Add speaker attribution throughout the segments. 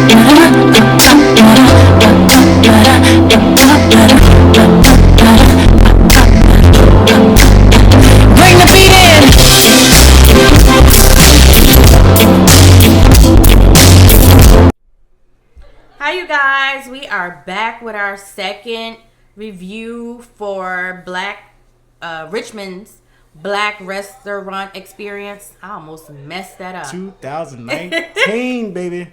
Speaker 1: Bring the beat in. Hi, you guys. We are back with our second review for Richmond's Black Restaurant Experience. I almost messed that up.
Speaker 2: 2019, baby.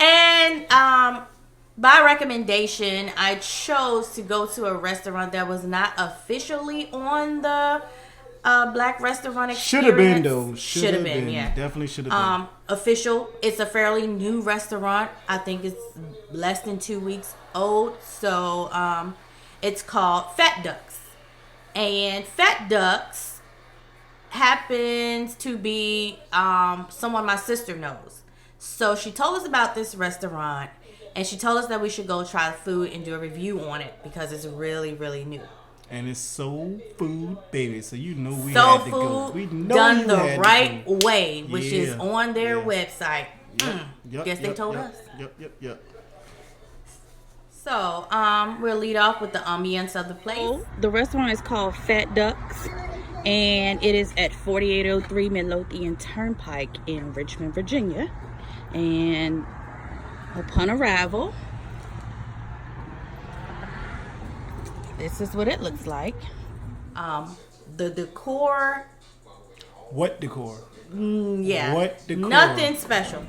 Speaker 1: And by recommendation, I chose to go to a restaurant that was not officially on the Black Restaurant Experience.
Speaker 2: Should have been, though.
Speaker 1: Should have been, yeah.
Speaker 2: Definitely should have been.
Speaker 1: Official. It's a fairly new restaurant. I think it's less than 2 weeks old. So it's called Fat Ducks. And Fat Ducks happens to be someone my sister knows. So she told us about this restaurant, and she told us that we should go try the food and do a review on it because it's really, really new.
Speaker 2: And it's soul food, baby. So you know we
Speaker 1: soul
Speaker 2: had to
Speaker 1: food
Speaker 2: go. We know
Speaker 1: done the right way, which is on their website.
Speaker 2: Guess
Speaker 1: they told us.
Speaker 2: Yep.
Speaker 1: So we'll lead off with the ambience of the place. The restaurant is called Fat Ducks, and it is at 4803 Midlothian Turnpike in Richmond, Virginia. And upon arrival, this is what it looks like. The decor.
Speaker 2: What decor?
Speaker 1: Yeah.
Speaker 2: What decor?
Speaker 1: Nothing special.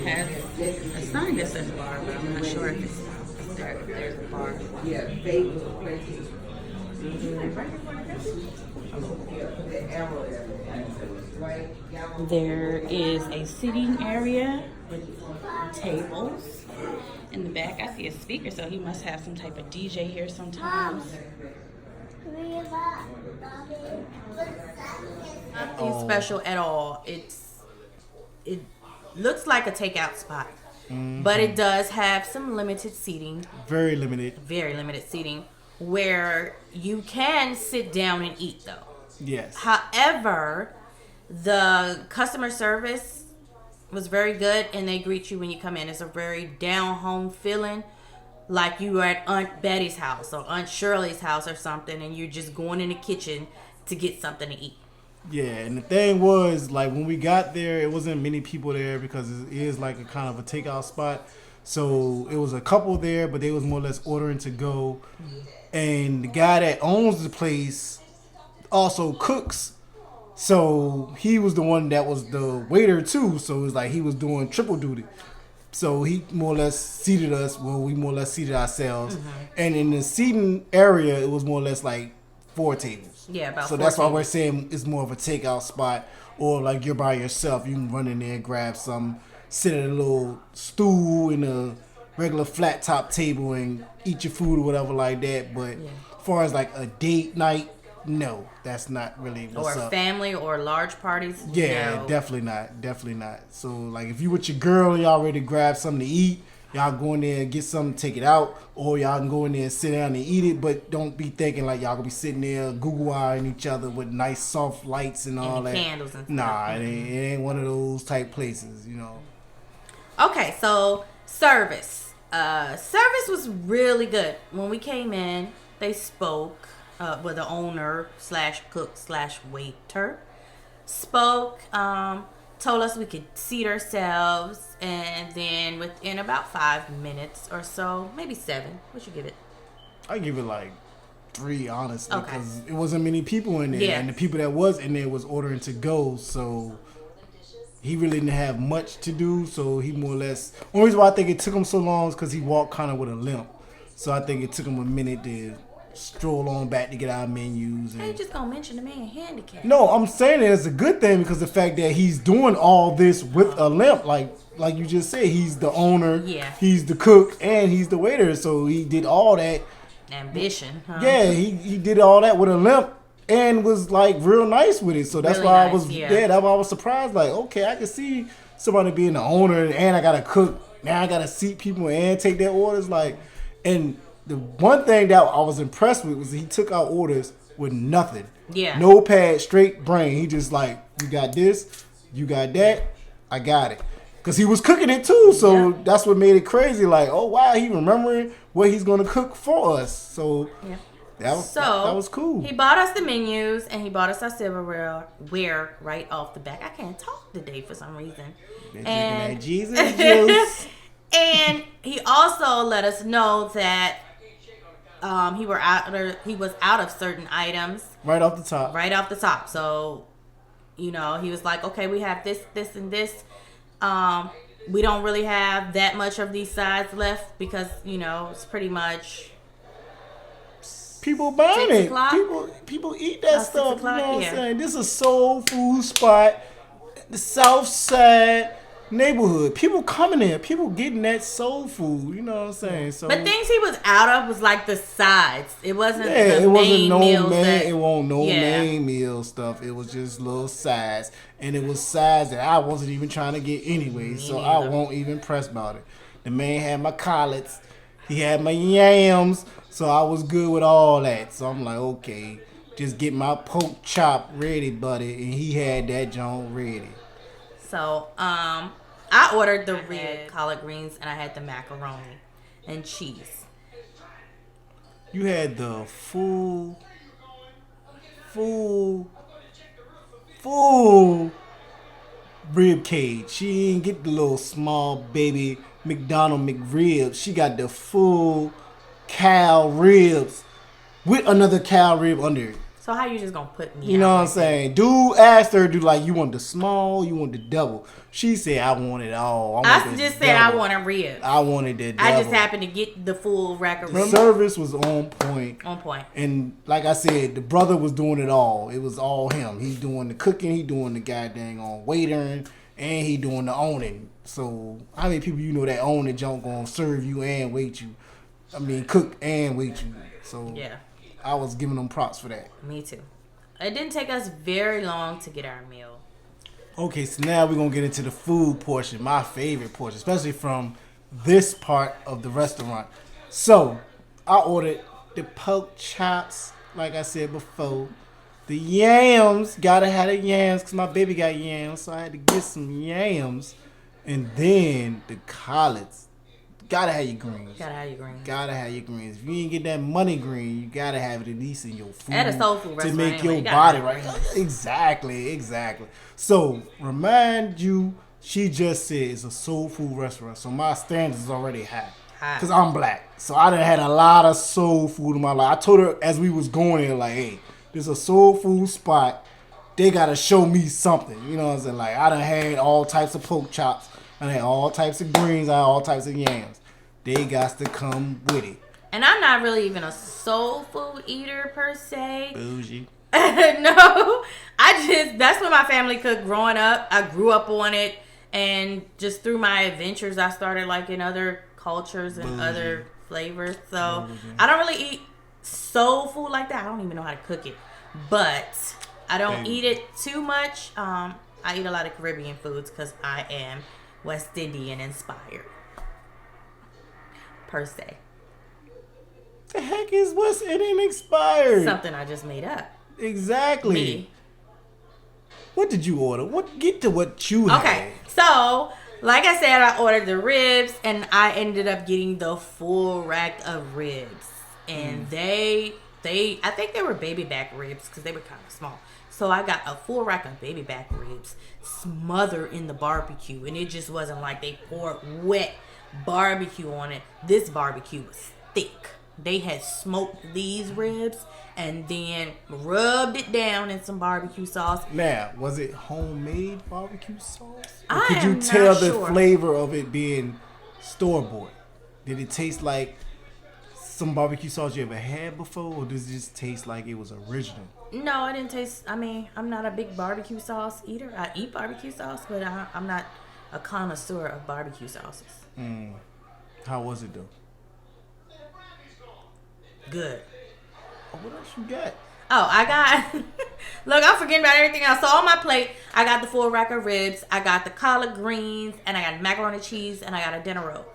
Speaker 1: Has a sign that says bar, but I'm not sure if it's there's a bar. Yeah, there is a sitting area with tables. In the back, I see a speaker, so he must have some type of DJ here sometimes. Nothing special at all. It looks like a takeout spot, but it does have some limited seating.
Speaker 2: Very limited
Speaker 1: seating where you can sit down and eat, though.
Speaker 2: Yes.
Speaker 1: However, the customer service was very good, and they greet you when you come in. It's a very down-home feeling, like you are at Aunt Betty's house or Aunt Shirley's house or something, and you're just going in the kitchen to get something to eat.
Speaker 2: Yeah, and the thing was, like, when we got there, it wasn't many people there because it is like a kind of a takeout spot. So it was a couple there, but they was more or less ordering to go. And the guy that owns the place also cooks. So he was the one that was the waiter too. So it was like he was doing triple duty. So he more or less seated us. Well, we more or less seated ourselves. And in the seating area, it was more or less like 4 tables.
Speaker 1: Yeah, about 4
Speaker 2: So that's why
Speaker 1: tables.
Speaker 2: we're saying it's more of a takeout spot. Or like you're by yourself. You can run in there and grab some, sit at a little stool in a regular flat top table and eat your food or whatever like that. But as far as like a date night, no, that's not really what's
Speaker 1: or
Speaker 2: up.
Speaker 1: Family or large parties.
Speaker 2: Yeah,
Speaker 1: no.
Speaker 2: definitely not. So like if you with your girl, y'all ready to grab something to eat, y'all go in there and get something, take it out, or y'all can go in there and sit down and eat it. But don't be thinking like y'all gonna be sitting there Google-eyeing each other with nice soft lights and all that.
Speaker 1: Candles and stuff.
Speaker 2: Nah, it ain't one of those type places, you know.
Speaker 1: Okay, so service. Service was really good. When we came in, they spoke with the owner / cook / waiter. Spoke, told us we could seat ourselves, and then within about 5 minutes or so, maybe 7. What you give it?
Speaker 2: I give it like 3, honestly,
Speaker 1: Okay.
Speaker 2: because it wasn't many people in there,
Speaker 1: Yeah.
Speaker 2: and the people that was in there was ordering to go, so he really didn't have much to do. So he more or less. Only reason why I think it took him so long is because he walked kind of with a limp, so I think it took him a minute to stroll on back to get our menus. And
Speaker 1: I ain't just gonna mention the man handicapped.
Speaker 2: no, I'm saying it's a good thing because the fact that he's doing all this with a limp, like you just said, he's the owner, he's the cook, and he's the waiter. So he did all that.
Speaker 1: Ambition, huh?
Speaker 2: Yeah, he did all that with a limp and was like real nice with it. So that's
Speaker 1: Really
Speaker 2: why
Speaker 1: nice,
Speaker 2: I was
Speaker 1: yeah.
Speaker 2: that's why I was surprised. Like, okay, I can see somebody being the owner, and I gotta cook. Now I gotta seat people and take their orders. Like, and the one thing that I was impressed with was he took our orders with nothing.
Speaker 1: Yeah.
Speaker 2: No pad, straight brain. He just like, you got this, you got that, I got it. Because he was cooking it too, so that's what made it crazy. Like, oh wow, he remembering what he's gonna cook for us. So that was cool.
Speaker 1: He bought us the menus and he bought us our silverware right off the back. I can't talk today for some reason.
Speaker 2: And Jesus juice.
Speaker 1: And he also let us know that he was out of certain items
Speaker 2: right off the top.
Speaker 1: So, he was like, okay, we have this, and this. We don't really have that much of these sides left because, it's pretty much
Speaker 2: people buying it. People eat that stuff. You know what I'm saying? This is a soul food spot. The South Side neighborhood. People coming there. People getting that soul food. You know what I'm saying? So,
Speaker 1: but things he was out of was like the sides. It wasn't the main meals.
Speaker 2: It wasn't no main meal stuff. It was just little sides. And it was sides that I wasn't even trying to get anyway. So I won't even press about it. The man had my collards. He had my yams. So I was good with all that. So I'm like, okay, just get my pork chop ready, buddy. And he had that joint ready.
Speaker 1: So, I ordered the red collard greens and I had the macaroni and cheese.
Speaker 2: You had the full rib cage. She didn't get the little small baby McDonald McRibs. She got the full cow ribs with another cow rib under it.
Speaker 1: So how you just gonna put me?
Speaker 2: You know what I'm saying? Dude asked her, you want the small, you want the double? She said, I want it all.
Speaker 1: I just said I wanted ribs.
Speaker 2: I wanted the double.
Speaker 1: I just happened to get the full rack of ribs.
Speaker 2: The service was on point.
Speaker 1: On point.
Speaker 2: And like I said, the brother was doing it all. It was all him. He doing the cooking, he doing the goddamn waitering, and he doing the owning. So how many people you know that own the junk gonna serve you and wait you? I mean, cook and wait you. So
Speaker 1: yeah.
Speaker 2: I was giving them props for that.
Speaker 1: Me too. It didn't take us very long to get our meal.
Speaker 2: Okay, so now we're going to get into the food portion, my favorite portion, especially from this part of the restaurant. So, I ordered the pork chops, like I said before. The yams, gotta have the yams because my baby got yams, so I had to get some yams. And then the collards. Gotta have your greens. Gotta have your greens. If you ain't get that money green, you gotta have it at least in your food.
Speaker 1: At a soul food restaurant.
Speaker 2: To make your body right. Exactly. So, remind you, she just said it's a soul food restaurant. So, my standards is already high. Because I'm black. So, I done had a lot of soul food in my life. I told her as we was going there, like, hey, this is a soul food spot. They gotta show me something. You know what I'm saying? Like, I done had all types of pork chops. I had all types of greens. I had all types of yams. They got to come with it.
Speaker 1: And I'm not really even a soul food eater per se.
Speaker 2: Bougie.
Speaker 1: No. That's what my family cooked growing up. I grew up on it. And just through my adventures, I started liking other cultures and other flavors. So I don't really eat soul food like that. I don't even know how to cook it. But I don't eat it too much. I eat a lot of Caribbean foods because I am West Indian inspired, per se.
Speaker 2: The heck is West Indian inspired?
Speaker 1: Something I just made up.
Speaker 2: Exactly.
Speaker 1: Me.
Speaker 2: What did you order? Get to what you had.
Speaker 1: Okay, so like I said, I ordered the ribs, and I ended up getting the full rack of ribs, and I think they were baby back ribs because they were kind of small. So I got a full rack of baby back ribs smothered in the barbecue. And it just wasn't like they poured wet barbecue on it. This barbecue was thick. They had smoked these ribs and then rubbed it down in some barbecue sauce.
Speaker 2: Now, was it homemade barbecue sauce?
Speaker 1: Or
Speaker 2: could you tell the flavor of it being store-bought? Did it taste like some barbecue sauce you ever had before? Or does it just taste like it was original?
Speaker 1: No, it didn't taste. I mean, I'm not a big barbecue sauce eater. I eat barbecue sauce, but I'm not a connoisseur of barbecue sauces.
Speaker 2: How was it though?
Speaker 1: Good.
Speaker 2: Oh, what else you got?
Speaker 1: Oh, I got. Look, I'm forgetting about everything else. So on my plate, I got the full rack of ribs. I got the collard greens, and I got macaroni and cheese, and I got a dinner roll.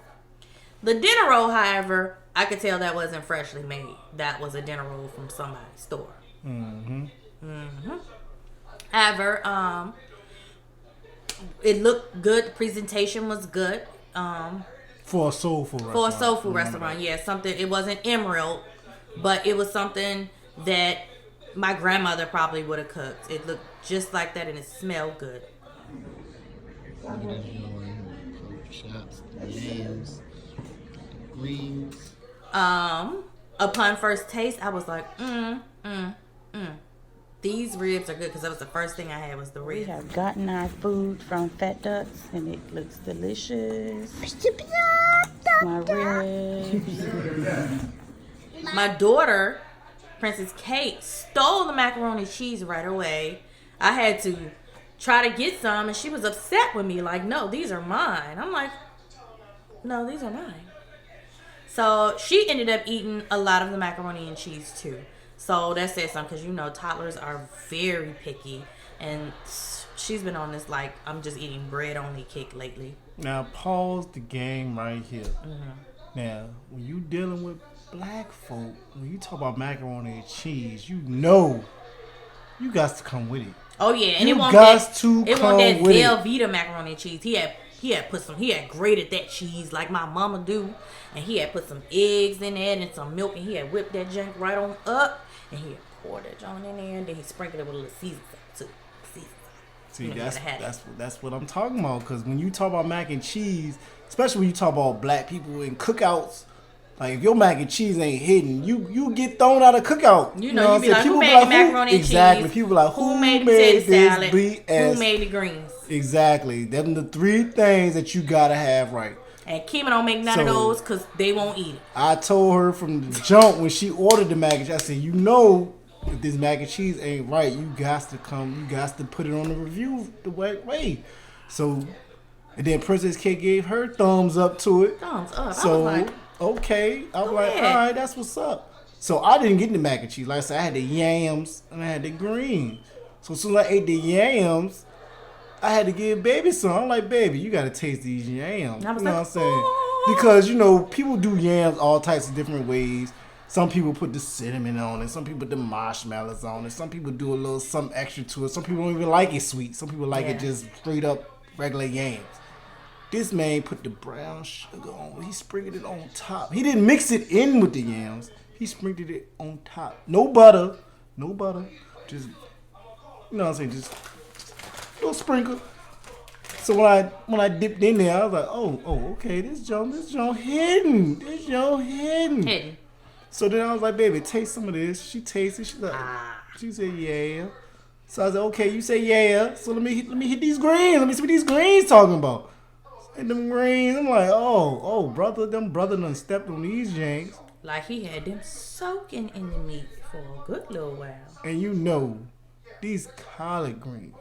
Speaker 1: The dinner roll, however, I could tell that wasn't freshly made. That was a dinner roll from somebody's store. However, it looked good. The presentation was good.
Speaker 2: For a soul food restaurant.
Speaker 1: For a soul food restaurant, yeah. Something, it wasn't emerald, but it was something that my grandmother probably would have cooked. It looked just like that and it smelled good.
Speaker 3: Shots, yams, greens.
Speaker 1: Upon first taste, I was like, these ribs are good, because that was the first thing I had was the
Speaker 4: We
Speaker 1: ribs.
Speaker 4: have gotten our food from Fat Ducks and it looks delicious. My ribs.
Speaker 1: My daughter, Princess Kate, stole the macaroni cheese right away. I had to try to get some, and she was upset with me, like, no, these are mine. I'm like, no, these are mine. So she ended up eating a lot of the macaroni and cheese too. So that says something, because you know toddlers are very picky, and she's been on this like I'm just eating bread only kick lately.
Speaker 2: Now pause the game right here. Now when you dealing with black folk, when you talk about macaroni and cheese, you know you got to come with it.
Speaker 1: Oh yeah, and
Speaker 2: You
Speaker 1: it won't
Speaker 2: got
Speaker 1: that
Speaker 2: to
Speaker 1: it
Speaker 2: come
Speaker 1: won't that
Speaker 2: with it.
Speaker 1: Velveeta macaroni and cheese. He had grated that cheese like my mama do, and he had put some eggs in there and some milk, and he had whipped that junk right on up, and he had poured that junk in there, and then he sprinkled it with a little seasoning too.
Speaker 2: See,
Speaker 1: You know,
Speaker 2: that's what I'm talking about. Because when you talk about mac and cheese, especially when you talk about black people in cookouts, like if your mac and cheese ain't hidden, you get thrown out of cookout.
Speaker 1: You know, you be
Speaker 2: what
Speaker 1: like,
Speaker 2: I'm
Speaker 1: who
Speaker 2: saying?
Speaker 1: made
Speaker 2: People
Speaker 1: the macaroni and
Speaker 2: exactly.
Speaker 1: cheese?
Speaker 2: People be like,
Speaker 1: Who made the potato
Speaker 2: this
Speaker 1: salad?
Speaker 2: BS?
Speaker 1: Who made the greens?
Speaker 2: Exactly. Them the three things that you gotta have right.
Speaker 1: And Kima don't make none of those because they won't eat it.
Speaker 2: I told her from the jump when she ordered the mac and cheese, I said, you know, if this mac and cheese ain't right, you got to put it on the review the right way. So, and then Princess Kate gave her thumbs up to it.
Speaker 1: Thumbs up.
Speaker 2: So,
Speaker 1: I was like,
Speaker 2: okay. I was
Speaker 1: go
Speaker 2: like,
Speaker 1: ahead.
Speaker 2: all right, that's what's up. So, I didn't get the mac and cheese. Like I said, I had the yams and I had the greens. So, as soon as I ate the yams, I had to give baby some. I'm like, baby, you got to taste these yams.
Speaker 1: I was
Speaker 2: You know
Speaker 1: like,
Speaker 2: what I'm saying?
Speaker 1: "Oh."
Speaker 2: Because, you know, people do yams all types of different ways. Some people put the cinnamon on it. Some people put the marshmallows on it. Some people do a little something extra to it. Some people don't even like it sweet. Some people like it just straight up regular yams. This man put the brown sugar on. He sprinkled it on top. He didn't mix it in with the yams. He sprinkled it on top. No butter. No butter. Just, you know what I'm saying? Just a little sprinkle. So when I dipped in there, I was like, oh, okay, this joint hidden. This joint hidden. So then I was like, baby, taste some of this. She tasted. She's like, she said, yeah. So I said, okay, you say yeah. So let me hit these greens. Let me see what these greens talking about. And them greens, I'm like, oh, brother done stepped on these janks.
Speaker 1: Like he had them soaking in the meat for a good little while.
Speaker 2: And you know, these collard greens.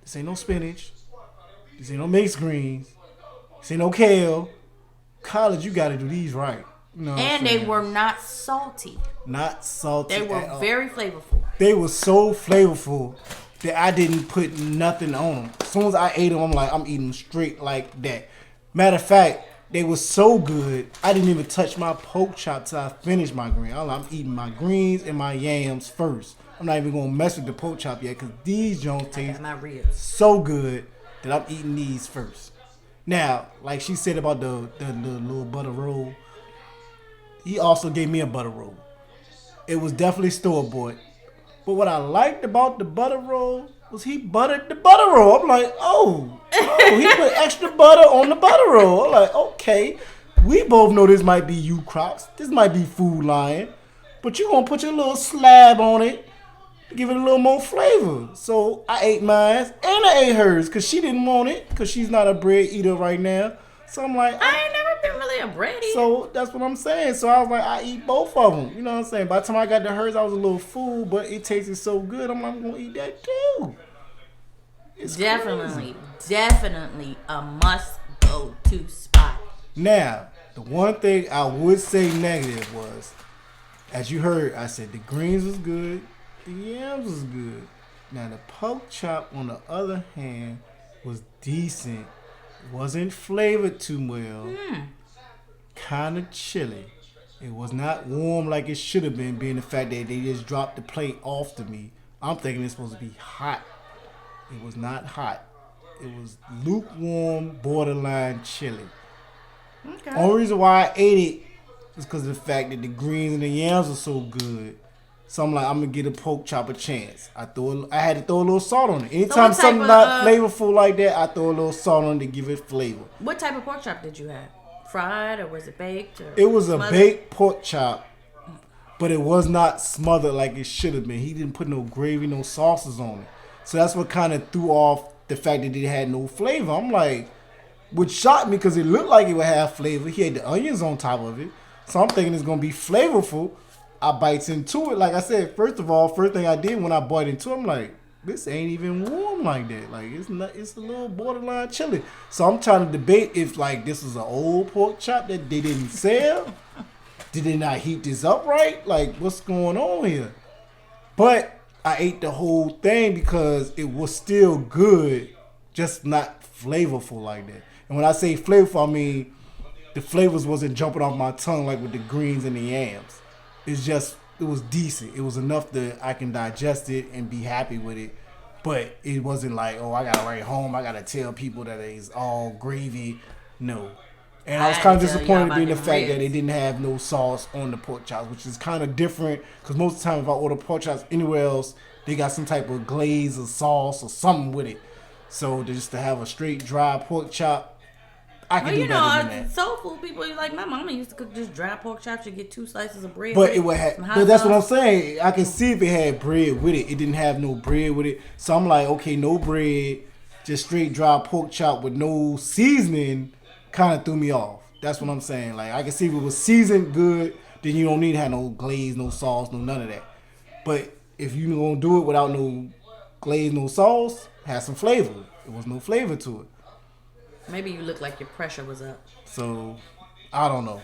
Speaker 2: This ain't no spinach. This ain't no mixed greens. This ain't no kale. Collard, you got to do these right. You know what I'm
Speaker 1: And
Speaker 2: saying?
Speaker 1: they were not salty.
Speaker 2: Not salty.
Speaker 1: They were
Speaker 2: at all.
Speaker 1: very flavorful.
Speaker 2: They were so flavorful that I didn't put nothing on them. As soon as I ate them, I'm like, I'm eating them straight like that. Matter of fact, they were so good, I didn't even touch my pork chop till I finished my green. I'm eating my greens and my yams first. I'm not even going to mess with the pork chop yet because these joints
Speaker 1: I
Speaker 2: taste
Speaker 1: got my ribs.
Speaker 2: so good that I'm eating these first. Now, like she said about the little butter roll, he also gave me a butter roll. It was definitely store-bought. But what I liked about the butter roll was he buttered the butter roll. I'm like, oh, he put extra butter on the butter roll. I'm like, okay, we both know this might be you, Crocs. This might be Food Lion. But you're going to put your little slab on it to give it a little more flavor. So I ate mine and I ate hers because she didn't want it because she's not a bread eater right now. So I'm like,
Speaker 1: I ain't never been really a bread eater.
Speaker 2: so that's what I'm saying. So I was like, I eat both of them. You know what I'm saying? By the time I got to hers, I was a little full, but it tasted so good. I'm like, I'm going to eat that too. It's
Speaker 1: Definitely
Speaker 2: crazy.
Speaker 1: a must go to spot.
Speaker 2: Now, the one thing I would say negative was, as you heard, I said the greens was good, the yams was good. Now, the pork chop, on the other hand, was decent. Wasn't flavored too well. kind of chilly. It was not warm like it should have been, being the fact that they just dropped the plate off to me. I'm thinking it's supposed to be hot. It was not hot. It was lukewarm, borderline chili.
Speaker 1: Okay.
Speaker 2: Only reason why I ate it is because of the fact that the greens and the yams are so good. So I'm like, I'm gonna get a pork chop a chance. I had to throw a little salt on it. Anytime something not flavorful like that, I throw a little salt on it to give it flavor.
Speaker 1: What type of pork chop did you have? Fried or was it baked? Or
Speaker 2: it was
Speaker 1: smothered?
Speaker 2: A baked pork chop, but it was not smothered like it should have been. He didn't put no gravy, no sauces on it. So that's what kind of threw off the fact that it had no flavor. I'm like, which shocked me because it looked like it would have flavor. He had the onions on top of it. So I'm thinking it's going to be flavorful. I bites into it. Like I said, first thing I did when I bite into it, I'm like, this ain't even warm like that. Like, it's a little borderline chili. So I'm trying to debate if, like, this is an old pork chop that they didn't sell. Did they not heat this up right? Like, what's going on here? But I ate the whole thing because it was still good, just not flavorful like that. And when I say flavorful, I mean the flavors wasn't jumping off my tongue like with the greens and the yams. It was decent. It was enough that I can digest it and be happy with it. But it wasn't like, oh, I gotta write home. I gotta tell people that it's all gravy. No. And I was kind of disappointed in the fact that they didn't have no sauce on the pork chops, which is kind of different. Because most of the time, if I order pork chops anywhere else, they got some type of glaze or sauce or something with it. So just to have a straight dry pork chop, I can do better than that.
Speaker 1: Soul food people, like my mama used to cook just dry pork chops. You get 2 slices of bread.
Speaker 2: But it would have. But that's what I'm saying. I can see if it had bread with it. It didn't have no bread with it. So I'm like, okay, no bread, just straight dry pork chop with no seasoning. Kind of threw me off. That's what I'm saying. Like, I can see if it was seasoned good, then you don't need to have no glaze, no sauce, no none of that. But if you gonna do it without no glaze, no sauce, have some flavor. It was no flavor to it.
Speaker 1: Maybe you look like your pressure was up.
Speaker 2: So, I don't know.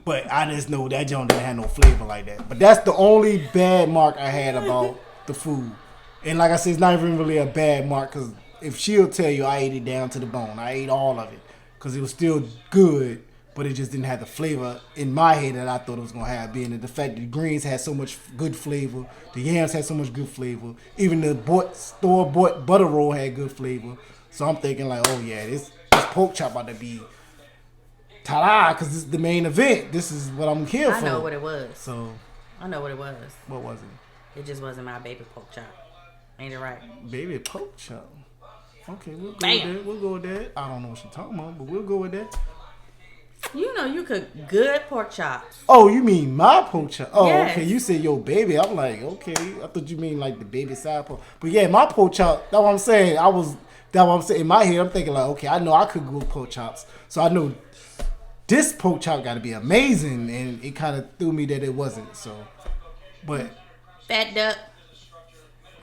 Speaker 2: But I just know that joint didn't have no flavor like that. But that's the only bad mark I had about the food. And like I said, it's not even really a bad mark because if she'll tell you I ate it down to the bone. I ate all of it because it was still good, but it just didn't have the flavor in my head that I thought it was going to have. Being the fact that the greens had so much good flavor, the yams had so much good flavor, even the store-bought butter roll had good flavor. So I'm thinking like, oh yeah, this pork chop about to be ta-da, because this is the main event. This is what I'm here for.
Speaker 1: I know what it was.
Speaker 2: So
Speaker 1: I know what it was.
Speaker 2: What was it?
Speaker 1: It just wasn't my baby pork chop. Ain't it right?
Speaker 2: Baby pork chop. Okay, we'll go
Speaker 1: Bam.
Speaker 2: with that. We'll go with that. I don't know what you're talking about, but we'll go with that.
Speaker 1: You know you cook good pork chops.
Speaker 2: Oh, you mean my pork chop? Oh,
Speaker 1: yes.
Speaker 2: Okay. You said your baby. I'm like, okay. I thought you mean like the baby side pork. But yeah, my pork chop. That's what I'm saying. That's what I'm saying. In my head, I'm thinking like, okay, I know I could good pork chops, so I know this pork chop got to be amazing, and it kind of threw me that it wasn't. So, but
Speaker 1: Fat duck.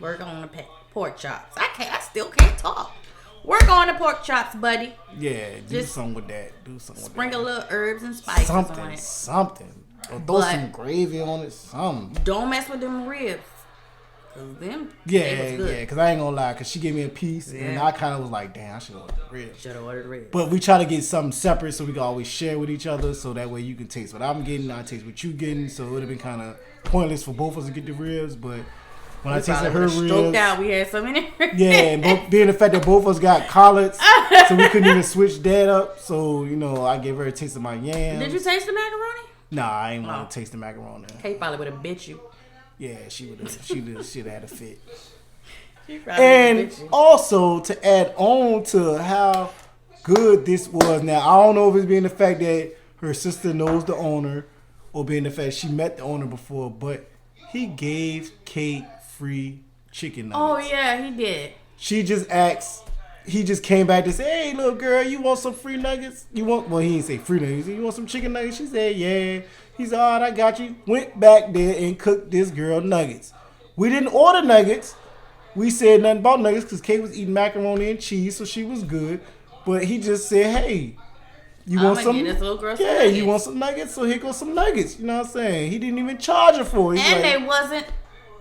Speaker 1: Work on the pork chops. I still can't talk. Work on the pork chops, buddy.
Speaker 2: Yeah, do
Speaker 1: Just
Speaker 2: something with that. Do something with
Speaker 1: sprinkle
Speaker 2: that.
Speaker 1: little herbs and spices on it.
Speaker 2: Something. Or throw some gravy on it. Something.
Speaker 1: Don't mess with them ribs. Cause them.
Speaker 2: Yeah. Because I ain't gonna lie. Because she gave me a piece, and I kind of was like, damn, I should have ordered ribs.
Speaker 1: Should have ordered ribs.
Speaker 2: But we try to get something separate so we can always share with each other, so that way you can taste what I'm getting, I taste what you getting. So it would have been kind of pointless for both of us to get the ribs, but. When I tasted her ribs,
Speaker 1: stroked out. We had so many ribs.
Speaker 2: Yeah, and being the fact that both of us got collards, so we couldn't even switch that up. So I gave her a taste of my yams.
Speaker 1: Did you taste the macaroni?
Speaker 2: Nah, I ain't want to taste the macaroni.
Speaker 1: Kate probably would have bit you.
Speaker 2: Yeah, she would have. She'd have had a fit.
Speaker 1: And
Speaker 2: also to add on to how good this was. Now I don't know if it's being the fact that her sister knows the owner, or being the fact she met the owner before, but he gave Kate free chicken nuggets.
Speaker 1: Oh yeah, he did.
Speaker 2: She just asked. He just came back to say, "Hey, little girl, you want some free nuggets? You want?" Well, he didn't say free nuggets. He said, "You want some chicken nuggets?" She said, "Yeah." He's all right. I got you. Went back there and cooked this girl nuggets. We didn't order nuggets. We said nothing about nuggets because Kate was eating macaroni and cheese, so she was good. But he just said, "Hey, you want some?
Speaker 1: This little girl some
Speaker 2: yeah,
Speaker 1: nuggets.
Speaker 2: You want some nuggets? So here goes some nuggets." You know what I'm saying? He didn't even charge her for it.
Speaker 1: And they wasn't.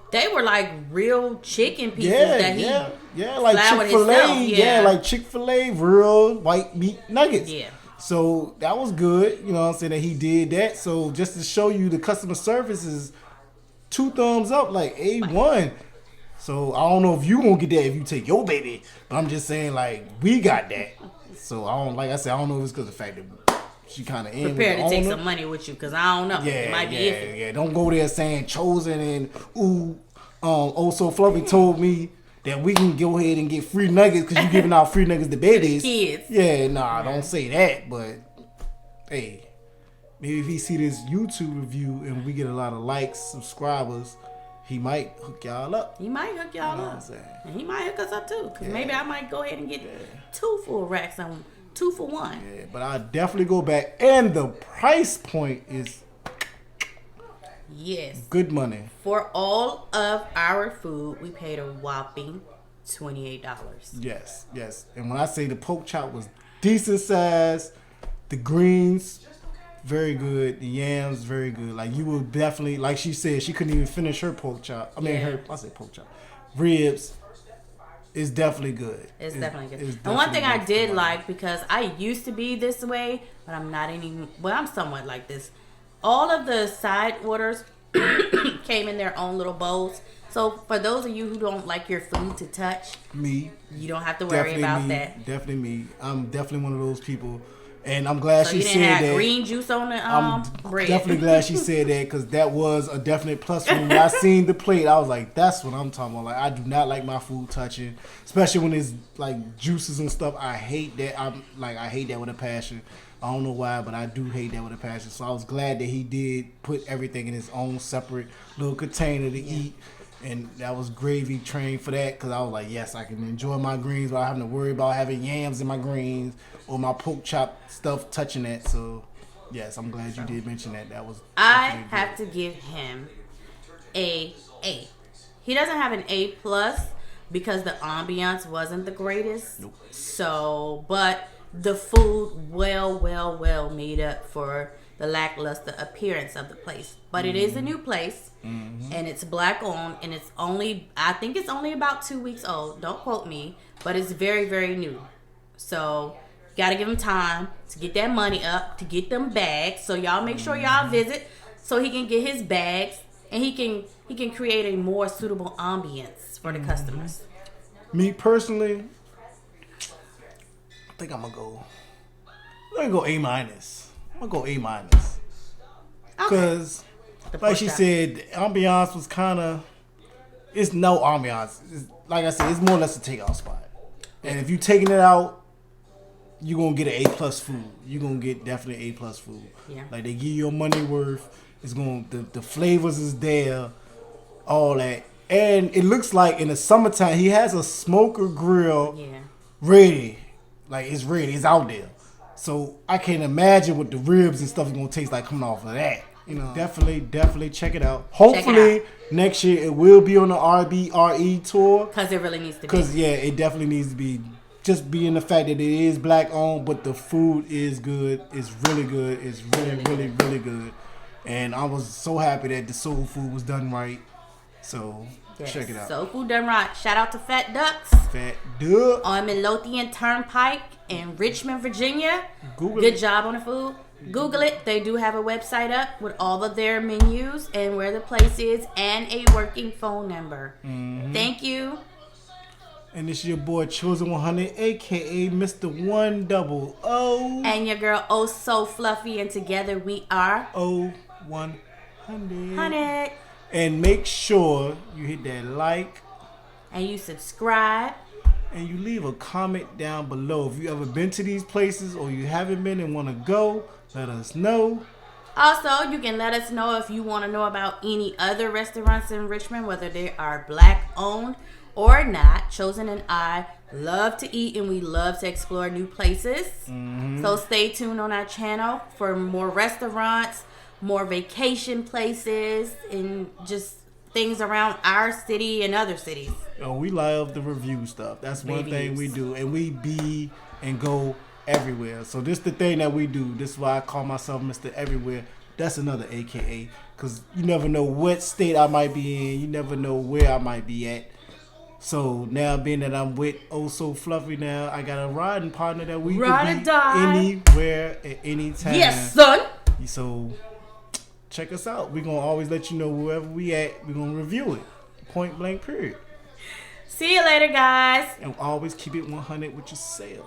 Speaker 1: They were like real chicken pieces that he
Speaker 2: like Chick-fil-A. Yeah, like Chick-fil-A real white meat nuggets.
Speaker 1: Yeah.
Speaker 2: So that was good, you know what I'm saying, that he did that. So just to show you the customer service is 2 thumbs up, like A1. So I don't know if you gonna get that if you take your baby, but I'm just saying like we got that. So I don't, like I said, I don't know if it's because of the fact that she kind of in
Speaker 1: Prepared
Speaker 2: with
Speaker 1: to
Speaker 2: the
Speaker 1: take
Speaker 2: owner.
Speaker 1: some money with you, because I don't know. It might be iffy.
Speaker 2: Yeah. Don't go there saying chosen and oh so Fluffy told me that we can go ahead and get free nuggets because you giving out free nuggets to babies.
Speaker 1: Kids.
Speaker 2: Yeah, nah, don't say that. But hey, maybe if he see this YouTube review and we get a lot of likes, subscribers, he might hook y'all up.
Speaker 1: He might hook y'all
Speaker 2: You know what I'm
Speaker 1: up.
Speaker 2: saying?
Speaker 1: And he might hook us up too. Because maybe I might go ahead and get 2 full racks on 2 for 1.
Speaker 2: Yeah, but I'll definitely go back. And the price point is
Speaker 1: Yes.
Speaker 2: good money.
Speaker 1: For all of our food, we paid a whopping $28.
Speaker 2: Yes. And when I say the pork chop was decent size, the greens, very good. The yams, very good. Like you will definitely, like she said, she couldn't even finish her pork chop. I mean, I said pork chop. Ribs is definitely good.
Speaker 1: It's definitely good.
Speaker 2: It's
Speaker 1: And one thing I
Speaker 2: definitely
Speaker 1: did
Speaker 2: good.
Speaker 1: like, because I used to be this way, but I'm not anymore. Well, I'm somewhat like this. All of the side orders came in their own little bowls. So for those of you who don't like your food to touch,
Speaker 2: Me.
Speaker 1: you don't have to worry about that.
Speaker 2: Definitely me. I'm definitely one of those people. And I'm glad
Speaker 1: So
Speaker 2: she
Speaker 1: you
Speaker 2: said
Speaker 1: didn't have
Speaker 2: that.
Speaker 1: green juice on the
Speaker 2: I'm
Speaker 1: bread.
Speaker 2: definitely glad she said that because that was a definite plus. When I seen the plate, I was like, that's what I'm talking about. Like, I do not like my food touching, especially when it's like juices and stuff. I hate that. I hate that with a passion. I don't know why, but I do hate that with a passion. So I was glad that he did put everything in his own separate little container to eat. And that was gravy trained for that because I was like, yes, I can enjoy my greens without having to worry about having yams in my greens or my pork chop stuff touching that. So, yes, I'm glad you did mention that. That was.
Speaker 1: I
Speaker 2: definitely
Speaker 1: have
Speaker 2: good.
Speaker 1: to give him a A. He doesn't have an A plus because the ambiance wasn't the greatest.
Speaker 2: Nope.
Speaker 1: So, but the food well made up for the lackluster appearance of the place. But it is a new place, and it's black owned, and it's only, I think it's only about 2 weeks old. Don't quote me, but it's very new. So gotta give him time to get that money up, to get them bags. So y'all make sure y'all visit so he can get his bags, and he can create a more suitable ambience for the customers.
Speaker 2: Me personally, I think I'm gonna go A minus. I'm gonna go A minus because, like she said, the ambiance was kind of. It's no ambiance. Like I said, it's more or less a takeout spot. And if you taking it out, you're gonna get an A plus food. You're gonna get definitely A plus food.
Speaker 1: Yeah.
Speaker 2: Like they give you your money worth. It's gonna the flavors is there, all that. And it looks like in the summertime he has a smoker grill ready. Like it's ready, it's out there. So I can't imagine what the ribs and stuff is gonna taste like coming off of that. You know, definitely check it out. Hopefully next year it will be on the R.B.R.E tour.
Speaker 1: Because it really needs to be.
Speaker 2: Because it definitely needs to be. Just being the fact that it is black owned, but the food is good. It's really good. It's really good. And I was so happy that the soul food was done right. So check it out.
Speaker 1: Soul food done right. Shout out to Fat Ducks.
Speaker 2: Fat Duck.
Speaker 1: On Midlothian Turnpike in Richmond, Virginia.
Speaker 2: Google
Speaker 1: Good
Speaker 2: it.
Speaker 1: job on the food. Google it. They do have a website up with all of their menus and where the place is and a working phone number. Thank you.
Speaker 2: And it's your boy Chosen 100, aka Mr. 100.
Speaker 1: And your girl Oh So Fluffy, and together we are
Speaker 2: 100.
Speaker 1: 100.
Speaker 2: And make sure you hit that like
Speaker 1: And you subscribe.
Speaker 2: and you leave a comment down below. If you ever been to these places or you haven't been and want to go, let us know.
Speaker 1: Also, you can let us know if you want to know about any other restaurants in Richmond, whether they are black owned or not. Chosen and I love to eat and we love to explore new places. So stay tuned on our channel for more restaurants, more vacation places, and just things around our city and other cities.
Speaker 2: Oh, we love the review stuff. That's one thing we
Speaker 1: Reviews.
Speaker 2: do. And we be and go everywhere. So this the thing that we do. This is why I call myself Mr. Everywhere. That's another AKA. Because you never know what state I might be in. You never know where I might be at. So now being that I'm with Oh So Fluffy now, I got a riding partner that we
Speaker 1: Ride
Speaker 2: can
Speaker 1: or
Speaker 2: be
Speaker 1: die.
Speaker 2: anywhere at any time.
Speaker 1: Yes, son.
Speaker 2: So check us out. We're gonna always let you know wherever we at. We're gonna review it. Point blank period.
Speaker 1: See you later, guys.
Speaker 2: And always keep it 100 with yourself.